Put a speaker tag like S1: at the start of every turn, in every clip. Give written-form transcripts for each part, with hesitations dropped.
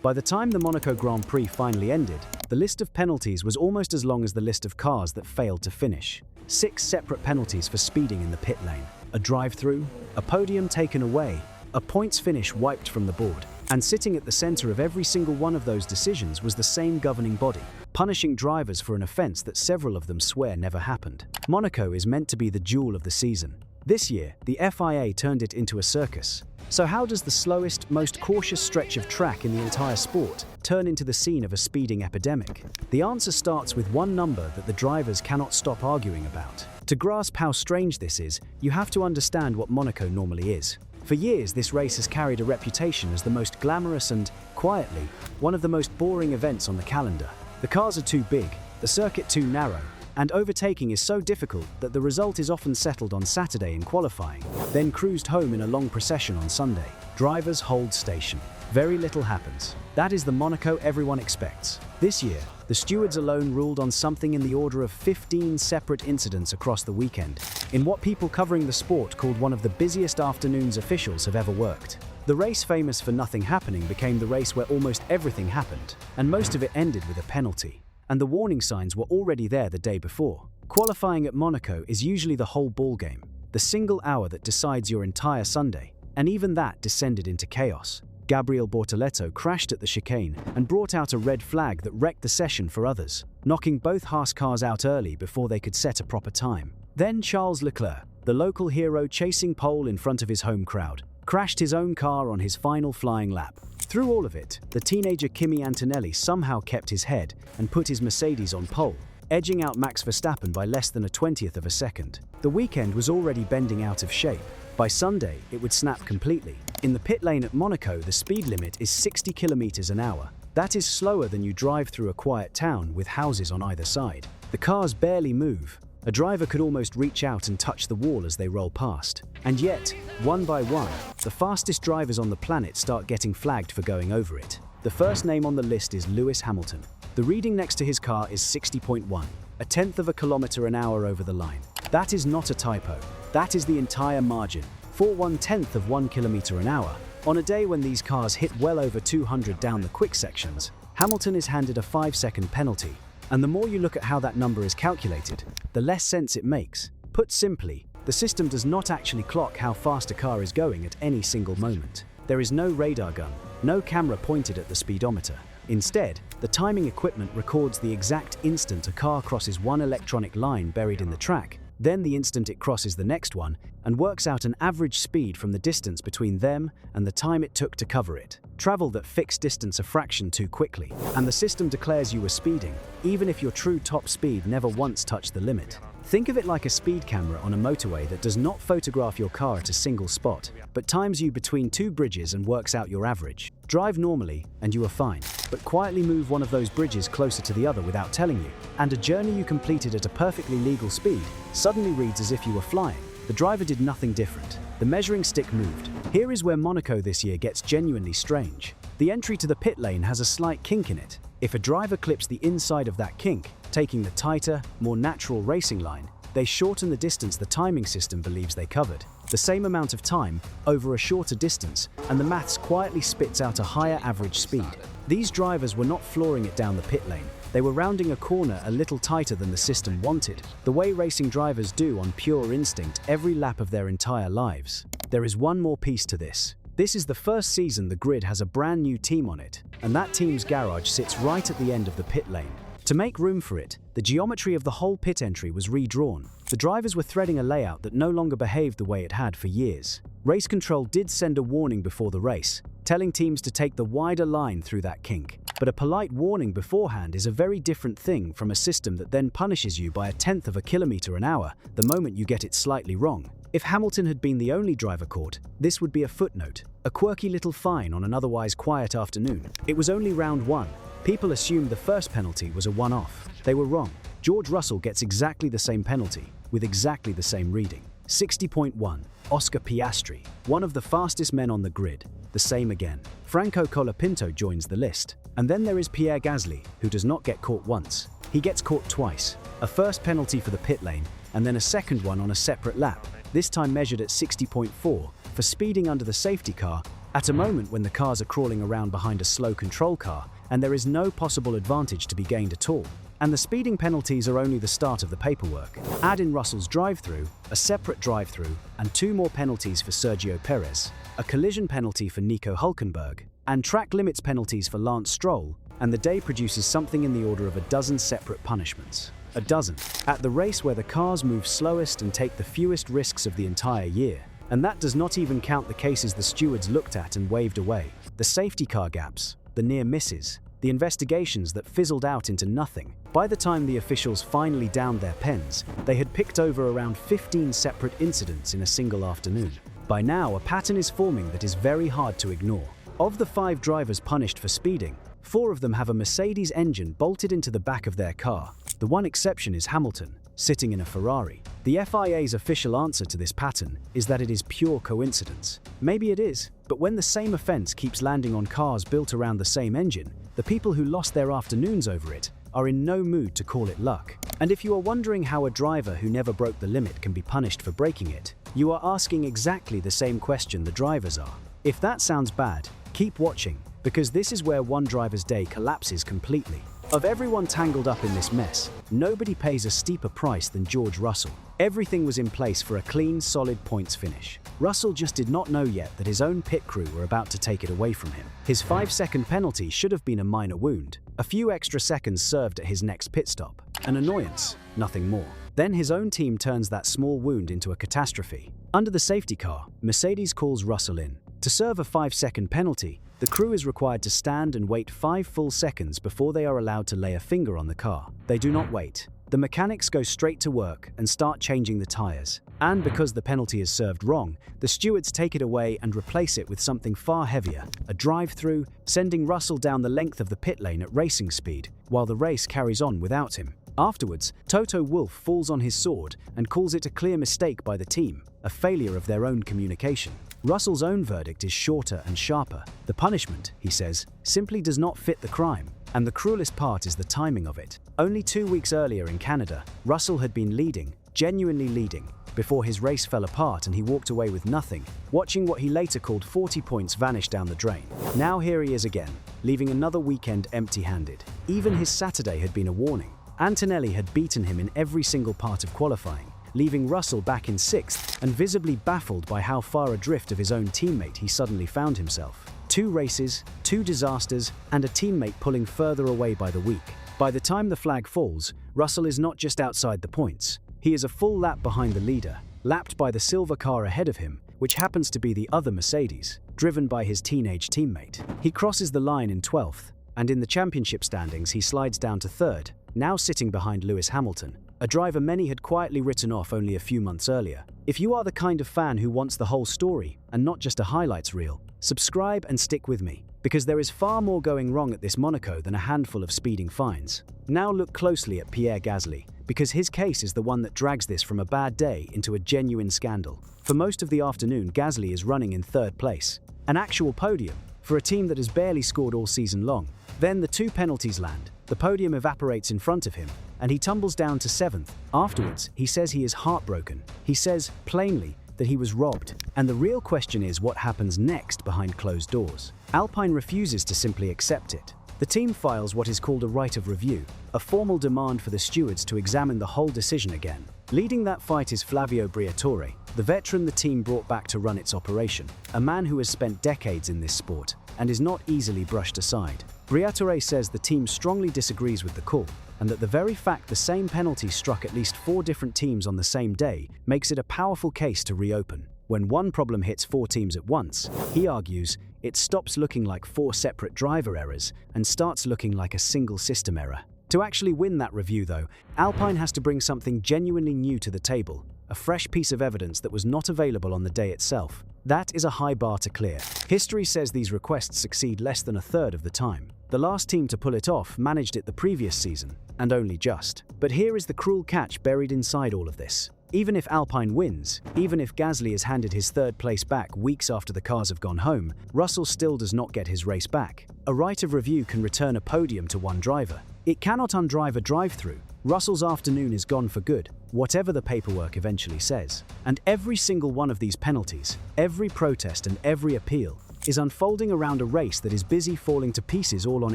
S1: By the time the Monaco Grand Prix finally ended, the list of penalties was almost as long as the list of cars that failed to finish. 6 separate penalties for speeding in the pit lane, a drive-through, a podium taken away, a points finish wiped from the board. And sitting at the center of every single one of those decisions was the same governing body, punishing drivers for an offense that several of them swear never happened. Monaco is meant to be the jewel of the season. This year, the FIA turned it into a circus. So how does the slowest, most cautious stretch of track in the entire sport turn into the scene of a speeding epidemic? The answer starts with one number that the drivers cannot stop arguing about. To grasp how strange this is, you have to understand what Monaco normally is. For years, this race has carried a reputation as the most glamorous and, quietly, one of the most boring events on the calendar. The cars are too big, the circuit too narrow, and overtaking is so difficult that the result is often settled on Saturday in qualifying, then cruised home in a long procession on Sunday. Drivers hold station. Very little happens. That is the Monaco everyone expects. This year, the stewards alone ruled on something in the order of 15 separate incidents across the weekend, in what people covering the sport called one of the busiest afternoons officials have ever worked. The race famous for nothing happening became the race where almost everything happened, and most of it ended with a penalty. And the warning signs were already there the day before. Qualifying at Monaco is usually the whole ballgame, the single hour that decides your entire Sunday, and even that descended into chaos. Gabriele Bortoleto crashed at the chicane and brought out a red flag that wrecked the session for others, knocking both Haas cars out early before they could set a proper time. Then Charles Leclerc, the local hero chasing pole in front of his home crowd, crashed his own car on his final flying lap. Through all of it, the teenager Kimi Antonelli somehow kept his head and put his Mercedes on pole, edging out Max Verstappen by less than a 20th of a second. The weekend was already bending out of shape. By Sunday, it would snap completely. In the pit lane at Monaco, the speed limit is 60 kilometers an hour. That is slower than you drive through a quiet town with houses on either side. The cars barely move. A driver could almost reach out and touch the wall as they roll past. And yet, one by one, the fastest drivers on the planet start getting flagged for going over it. The first name on the list is Lewis Hamilton. The reading next to his car is 60.1, a tenth of a kilometer an hour over the line. That is not a typo. That is the entire margin, for 1/10 of 1 kilometer an hour. On a day when these cars hit well over 200 down the quick sections, Hamilton is handed a 5-second penalty. And the more you look at how that number is calculated, the less sense it makes. Put simply, the system does not actually clock how fast a car is going at any single moment. There is no radar gun, no camera pointed at the speedometer. Instead, the timing equipment records the exact instant a car crosses one electronic line buried in the track, then the instant it crosses the next one, and works out an average speed from the distance between them and the time it took to cover it. Travel that fixed distance a fraction too quickly, and the system declares you were speeding, even if your true top speed never once touched the limit. Think of it like a speed camera on a motorway that does not photograph your car at a single spot, but times you between 2 bridges and works out your average. Drive normally, and you are fine, but quietly move one of those bridges closer to the other without telling you, and a journey you completed at a perfectly legal speed suddenly reads as if you were flying. The driver did nothing different. The measuring stick moved. Here is where Monaco this year gets genuinely strange. The entry to the pit lane has a slight kink in it. If a driver clips the inside of that kink, taking the tighter, more natural racing line, they shorten the distance the timing system believes they covered. The same amount of time, over a shorter distance, and the maths quietly spits out a higher average speed. These drivers were not flooring it down the pit lane. They were rounding a corner a little tighter than the system wanted, the way racing drivers do on pure instinct every lap of their entire lives. There is one more piece to this. This is the first season the grid has a brand new team on it, and that team's garage sits right at the end of the pit lane. To make room for it, the geometry of the whole pit entry was redrawn. The drivers were threading a layout that no longer behaved the way it had for years. Race control did send a warning before the race, telling teams to take the wider line through that kink. But a polite warning beforehand is a very different thing from a system that then punishes you by a 1/10 of a kilometer an hour the moment you get it slightly wrong. If Hamilton had been the only driver caught, this would be a footnote, a quirky little fine on an otherwise quiet afternoon. It was only round 1. People assumed the first penalty was a one-off. They were wrong. George Russell gets exactly the same penalty, with exactly the same reading. 60.1. Oscar Piastri, one of the fastest men on the grid, the same again. Franco Colapinto joins the list. And then there is Pierre Gasly, who does not get caught once. He gets caught twice. A first penalty for the pit lane, and then a second one on a separate lap, this time measured at 60.4, for speeding under the safety car At a moment when the cars are crawling around behind a slow control car, and there is no possible advantage to be gained at all. And the speeding penalties are only the start of the paperwork. Add in Russell's drive-through, a separate drive-through, and 2 more penalties for Sergio Perez, a collision penalty for Nico Hülkenberg, and track limits penalties for Lance Stroll, and the day produces something in the order of a dozen separate punishments. A dozen. At the race where the cars move slowest and take the fewest risks of the entire year. And that does not even count the cases the stewards looked at and waved away, the safety car gaps, the near misses, the investigations that fizzled out into nothing. By the time the officials finally downed their pens, they had picked over around 15 separate incidents in a single afternoon. By now, a pattern is forming that is very hard to ignore. Of the 5 drivers punished for speeding, 4 of them have a Mercedes engine bolted into the back of their car. The one exception is Hamilton, sitting in a Ferrari. The FIA's official answer to this pattern is that it is pure coincidence. Maybe it is, but when the same offense keeps landing on cars built around the same engine, the people who lost their afternoons over it are in no mood to call it luck. And if you are wondering how a driver who never broke the limit can be punished for breaking it, you are asking exactly the same question the drivers are. If that sounds bad, keep watching, because this is where one driver's day collapses completely. Of everyone tangled up in this mess, nobody pays a steeper price than George Russell. Everything was in place for a clean, solid points finish. Russell just did not know yet that his own pit crew were about to take it away from him. His 5-second penalty should have been a minor wound. A few extra seconds served at his next pit stop. An annoyance, nothing more. Then his own team turns that small wound into a catastrophe. Under the safety car, Mercedes calls Russell in. To serve a 5-second penalty, the crew is required to stand and wait 5 full seconds before they are allowed to lay a finger on the car. They do not wait. The mechanics go straight to work and start changing the tires. And because the penalty is served wrong, the stewards take it away and replace it with something far heavier, a drive-through, sending Russell down the length of the pit lane at racing speed, while the race carries on without him. Afterwards, Toto Wolff falls on his sword and calls it a clear mistake by the team, a failure of their own communication. Russell's own verdict is shorter and sharper. The punishment, he says, simply does not fit the crime. And the cruelest part is the timing of it. Only 2 weeks earlier in Canada, Russell had been leading, genuinely leading, before his race fell apart and he walked away with nothing, watching what he later called 40 points vanish down the drain. Now here he is again, leaving another weekend empty-handed. Even his Saturday had been a warning. Antonelli had beaten him in every single part of qualifying, leaving Russell back in 6th and visibly baffled by how far adrift of his own teammate he suddenly found himself. 2 races, 2 disasters, and a teammate pulling further away by the week. By the time the flag falls, Russell is not just outside the points. He is a full lap behind the leader, lapped by the silver car ahead of him, which happens to be the other Mercedes, driven by his teenage teammate. He crosses the line in 12th, and in the championship standings he slides down to 3rd, now sitting behind Lewis Hamilton, a driver many had quietly written off only a few months earlier. If you are the kind of fan who wants the whole story and not just a highlights reel, subscribe and stick with me, because there is far more going wrong at this Monaco than a handful of speeding fines. Now look closely at Pierre Gasly, because his case is the one that drags this from a bad day into a genuine scandal. For most of the afternoon, Gasly is running in 3rd place, an actual podium, for a team that has barely scored all season long. Then the 2 penalties land, the podium evaporates in front of him, and he tumbles down to 7th. Afterwards, he says he is heartbroken. He says, plainly, that he was robbed. And the real question is what happens next behind closed doors. Alpine refuses to simply accept it. The team files what is called a right of review, a formal demand for the stewards to examine the whole decision again. Leading that fight is Flavio Briatore, the veteran the team brought back to run its operation, a man who has spent decades in this sport and is not easily brushed aside. Briatore says the team strongly disagrees with the call, and that the very fact the same penalty struck at least 4 different teams on the same day makes it a powerful case to reopen. When one problem hits 4 teams at once, he argues, it stops looking like 4 separate driver errors and starts looking like a single system error. To actually win that review though, Alpine has to bring something genuinely new to the table, a fresh piece of evidence that was not available on the day itself. That is a high bar to clear. History says these requests succeed less than a third of the time. The last team to pull it off managed it the previous season, and only just. But here is the cruel catch buried inside all of this. Even if Alpine wins, even if Gasly is handed his 3rd place back weeks after the cars have gone home, Russell still does not get his race back. A right of review can return a podium to one driver. It cannot undrive a drive-through. Russell's afternoon is gone for good, whatever the paperwork eventually says. And every single one of these penalties, every protest and every appeal, is unfolding around a race that is busy falling to pieces all on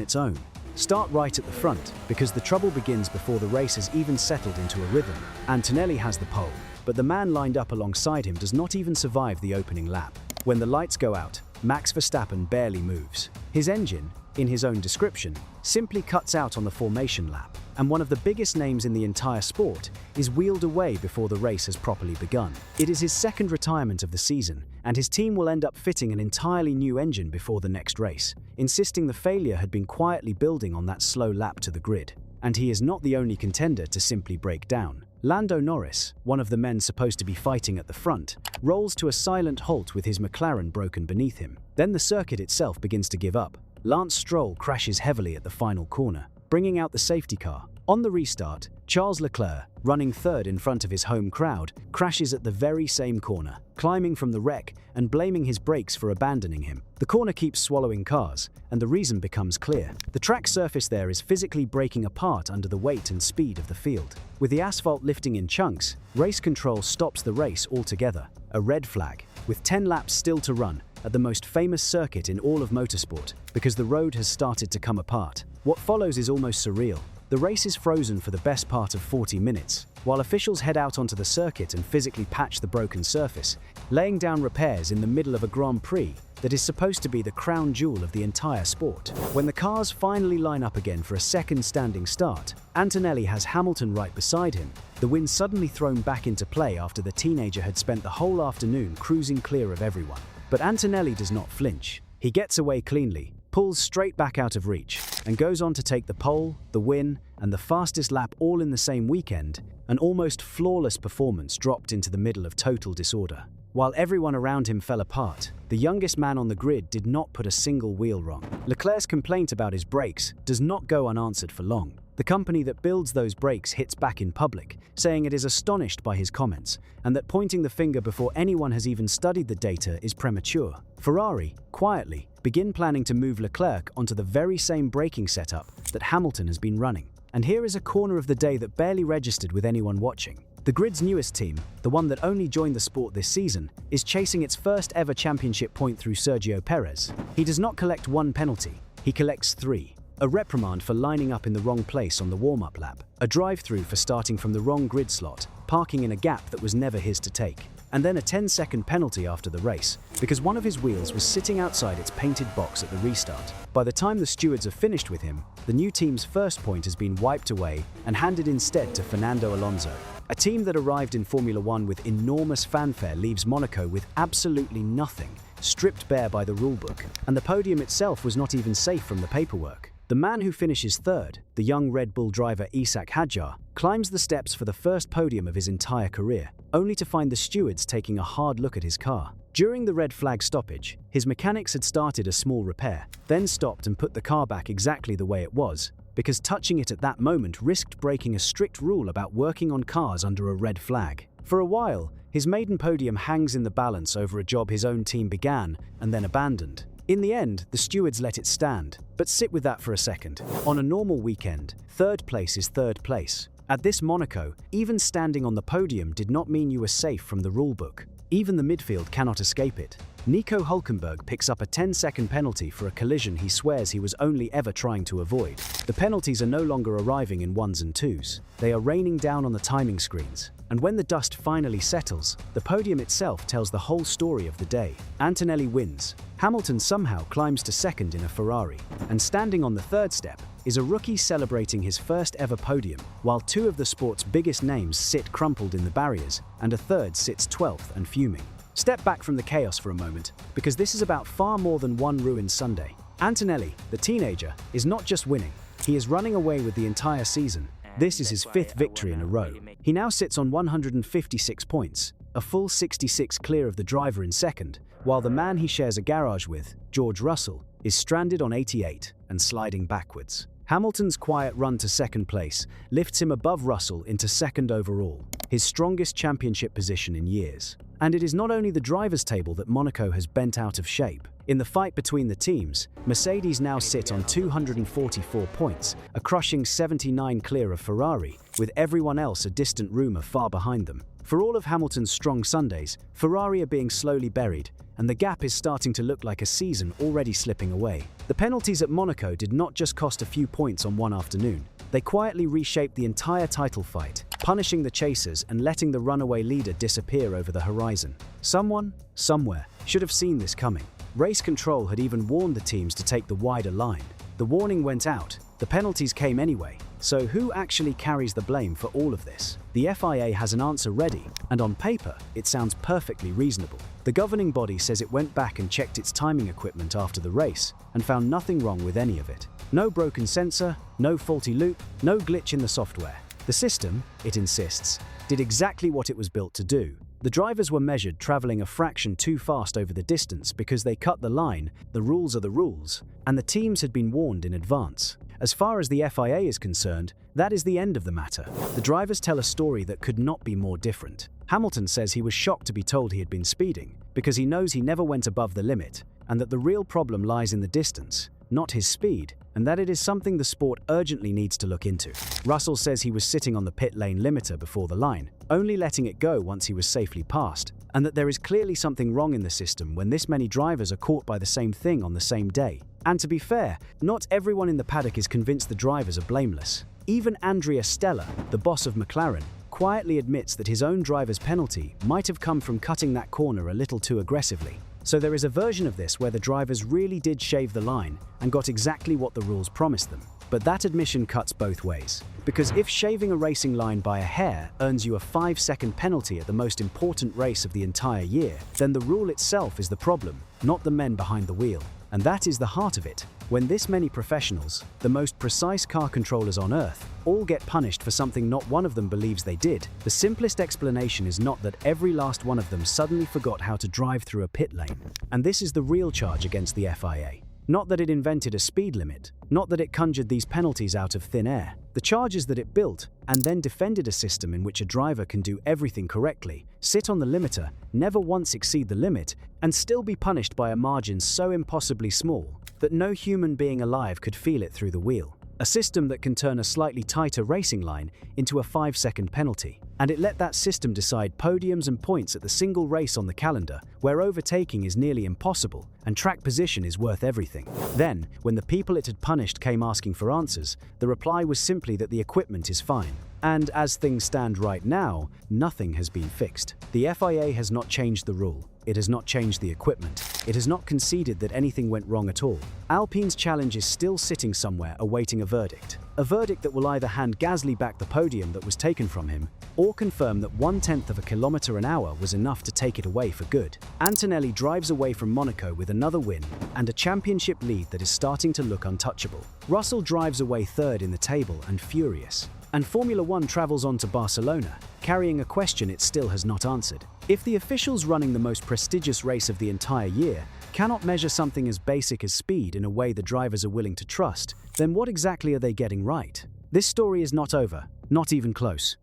S1: its own. Start right at the front, because the trouble begins before the race has even settled into a rhythm. Antonelli has the pole, but the man lined up alongside him does not even survive the opening lap. When the lights go out, Max Verstappen barely moves. His engine, in his own description, simply cuts out on the formation lap, and one of the biggest names in the entire sport is wheeled away before the race has properly begun. It is his second retirement of the season, and his team will end up fitting an entirely new engine before the next race, insisting the failure had been quietly building on that slow lap to the grid. And he is not the only contender to simply break down. Lando Norris, one of the men supposed to be fighting at the front, rolls to a silent halt with his McLaren broken beneath him. Then the circuit itself begins to give up. Lance Stroll crashes heavily at the final corner, bringing out the safety car. On the restart, Charles Leclerc, running third in front of his home crowd, crashes at the very same corner, climbing from the wreck and blaming his brakes for abandoning him. The corner keeps swallowing cars, and the reason becomes clear. The track surface there is physically breaking apart under the weight and speed of the field. With the asphalt lifting in chunks, race control stops the race altogether. A red flag, with 10 laps still to run, at the most famous circuit in all of motorsport, because the road has started to come apart. What follows is almost surreal. The race is frozen for the best part of 40 minutes, while officials head out onto the circuit and physically patch the broken surface, laying down repairs in the middle of a Grand Prix that is supposed to be the crown jewel of the entire sport. When the cars finally line up again for a second standing start, Antonelli has Hamilton right beside him, the win suddenly thrown back into play after the teenager had spent the whole afternoon cruising clear of everyone. But Antonelli does not flinch. He gets away cleanly, pulls straight back out of reach, and goes on to take the pole, the win, and the fastest lap all in the same weekend. An almost flawless performance dropped into the middle of total disorder. While everyone around him fell apart, the youngest man on the grid did not put a single wheel wrong. Leclerc's complaint about his brakes does not go unanswered for long. The company that builds those brakes hits back in public, saying it is astonished by his comments, and that pointing the finger before anyone has even studied the data is premature. Ferrari, quietly, begin planning to move Leclerc onto the very same braking setup that Hamilton has been running. And here is a corner of the day that barely registered with anyone watching. The grid's newest team, the one that only joined the sport this season, is chasing its first ever championship point through Sergio Perez. He does not collect one penalty, he collects 3. A reprimand for lining up in the wrong place on the warm-up lap, a drive-through for starting from the wrong grid slot, parking in a gap that was never his to take, and then a 10-second penalty after the race, because one of his wheels was sitting outside its painted box at the restart. By the time the stewards have finished with him, the new team's first point has been wiped away and handed instead to Fernando Alonso. A team that arrived in Formula One with enormous fanfare leaves Monaco with absolutely nothing, stripped bare by the rulebook, and the podium itself was not even safe from the paperwork. The man who finishes third, the young Red Bull driver Ishaq Hadjar, climbs the steps for the first podium of his entire career, only to find the stewards taking a hard look at his car. During the red flag stoppage, his mechanics had started a small repair, then stopped and put the car back exactly the way it was, because touching it at that moment risked breaking a strict rule about working on cars under a red flag. For a while, his maiden podium hangs in the balance over a job his own team began and then abandoned. In the end, the stewards let it stand, but sit with that for a second. On a normal weekend, third place is third place. At this Monaco, even standing on the podium did not mean you were safe from the rulebook. Even the midfield cannot escape it. Nico Hülkenberg picks up a 10-second penalty for a collision he swears he was only ever trying to avoid. The penalties are no longer arriving in 1s and 2s. They are raining down on the timing screens. And when the dust finally settles, the podium itself tells the whole story of the day. Antonelli wins. Hamilton somehow climbs to second in a Ferrari. And standing on the third step is a rookie celebrating his first ever podium, while 2 of the sport's biggest names sit crumpled in the barriers, and a third sits 12th and fuming. Step back from the chaos for a moment, because this is about far more than one ruined Sunday. Antonelli, the teenager, is not just winning, he is running away with the entire season. This is his 5th victory in a row. He now sits on 156 points, a full 66 clear of the driver in second, while the man he shares a garage with, George Russell, is stranded on 88 and sliding backwards. Hamilton's quiet run to second place lifts him above Russell into second overall, his strongest championship position in years. And it is not only the drivers' table that Monaco has bent out of shape. In the fight between the teams, Mercedes now sit on 244 points, a crushing 79 clear of Ferrari, with everyone else a distant rumour far behind them. For all of Hamilton's strong Sundays, Ferrari are being slowly buried, and the gap is starting to look like a season already slipping away. The penalties at Monaco did not just cost a few points on one afternoon. They quietly reshaped the entire title fight, punishing the chasers and letting the runaway leader disappear over the horizon. Someone, somewhere, should have seen this coming. Race control had even warned the teams to take the wider line. The warning went out. The penalties came anyway. So who actually carries the blame for all of this? The FIA has an answer ready, and on paper, it sounds perfectly reasonable. The governing body says it went back and checked its timing equipment after the race and found nothing wrong with any of it. No broken sensor, no faulty loop, no glitch in the software. The system, it insists, did exactly what it was built to do. The drivers were measured traveling a fraction too fast over the distance because they cut the line, the rules are the rules, and the teams had been warned in advance. As far as the FIA is concerned, that is the end of the matter. The drivers tell a story that could not be more different. Hamilton says he was shocked to be told he had been speeding, because he knows he never went above the limit, and that the real problem lies in the distance, not his speed, and that it is something the sport urgently needs to look into. Russell says he was sitting on the pit lane limiter before the line, only letting it go once he was safely passed, and that there is clearly something wrong in the system when this many drivers are caught by the same thing on the same day. And to be fair, not everyone in the paddock is convinced the drivers are blameless. Even Andrea Stella, the boss of McLaren, quietly admits that his own driver's penalty might have come from cutting that corner a little too aggressively. So there is a version of this where the drivers really did shave the line and got exactly what the rules promised them. But that admission cuts both ways. Because if shaving a racing line by a hair earns you a 5-second penalty at the most important race of the entire year, then the rule itself is the problem, not the men behind the wheel. And that is the heart of it. When this many professionals, the most precise car controllers on Earth, all get punished for something not one of them believes they did, the simplest explanation is not that every last one of them suddenly forgot how to drive through a pit lane. And this is the real charge against the FIA. Not that it invented a speed limit, not that it conjured these penalties out of thin air. The charge is that it built and then defended a system in which a driver can do everything correctly, sit on the limiter, never once exceed the limit, and still be punished by a margin so impossibly small that no human being alive could feel it through the wheel. A system that can turn a slightly tighter racing line into a 5-second penalty. And it let that system decide podiums and points at the single race on the calendar, where overtaking is nearly impossible and track position is worth everything. Then, when the people it had punished came asking for answers, the reply was simply that the equipment is fine. And as things stand right now, nothing has been fixed. The FIA has not changed the rule. It has not changed the equipment. It has not conceded that anything went wrong at all. Alpine's challenge is still sitting somewhere awaiting a verdict. A verdict that will either hand Gasly back the podium that was taken from him, or confirm that 1/10 of a kilometre an hour was enough to take it away for good. Antonelli drives away from Monaco with another win and a championship lead that is starting to look untouchable. Russell drives away third in the table and furious. And Formula One travels on to Barcelona, carrying a question it still has not answered. If the officials running the most prestigious race of the entire year cannot measure something as basic as speed in a way the drivers are willing to trust, then what exactly are they getting right? This story is not over, not even close.